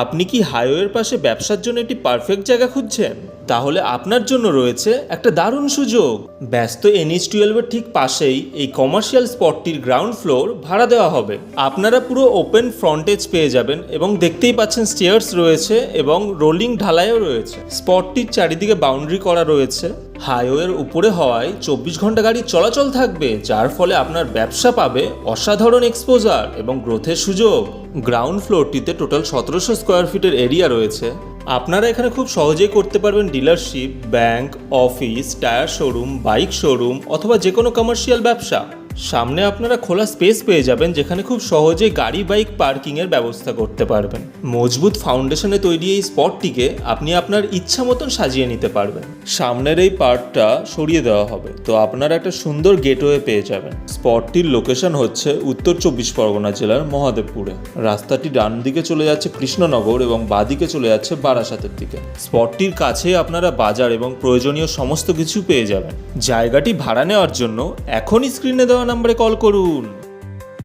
আপনি কি হাইওয়ের পাশে ব্যবসার জন্য একটি পারফেক্ট জায়গা খুঁজছেন? তাহলে আপনার জন্য রয়েছে একটা দারুণ সুযোগ। ব্যস্ত NH-12 ঠিক পাশেই এই কমার্শিয়াল স্পটটির গ্রাউন্ড ফ্লোর ভাড়া দেওয়া হবে। আপনারা পুরো ওপেন ফ্রন্টেজ পেয়ে যাবেন এবং দেখতেই পাচ্ছেন স্টেয়ার্স রয়েছে এবং রোলিং ঢালাইও রয়েছে। স্পটটির চারিদিকে বাউন্ডারি করা রয়েছে। হাইওয়ের উপরে হওয়ায় 24 ঘন্টা গাড়ি চলাচল থাকবে, যার ফলে আপনার ব্যবসা পাবে অসাধারণ এক্সপোজার এবং গ্রোথের সুযোগ। গ্রাউন্ড ফ্লোরটিতে টোটাল 1700 স্কোয়ার ফিটের এরিয়া রয়েছে। আপনারা এখানে খুব সহজেই করতে পারবেন dealership, bank, office, tyre showroom, bike showroom অথবা যে কোনো কমার্শিয়াল ব্যবসা। সামনে আপনারা খোলা স্পেস পেয়ে যাবেন যেখানে খুব সহজেই গাড়ি বাইক পার্কিংয়ের ব্যবস্থা করতে পারবেন। মজবুত ফাউন্ডেশনে তৈরি এই স্পটটিকে আপনি আপনার ইচ্ছা মতন সাজিয়ে নিতে পারবেন। সামনের এই পার্টটা সরিয়ে দেওয়া হবে, তো আপনারা একটা সুন্দর গেটওয়ে পেয়ে যাবেন। স্পটটির লোকেশন হচ্ছে উত্তর 24 পরগনা জেলার মহাদেবপুরে। রাস্তাটি ডান দিকে চলে যাচ্ছে কৃষ্ণনগর এবং বাঁদিকে চলে যাচ্ছে বারাসাতের দিকে। স্পটটির কাছে আপনারা বাজার এবং প্রয়োজনীয় সমস্ত কিছু পেয়ে যাবেন। জায়গাটি ভাড়া নেওয়ার জন্য এখনই স্ক্রিনে দেওয়া নম্বরে কল করুন।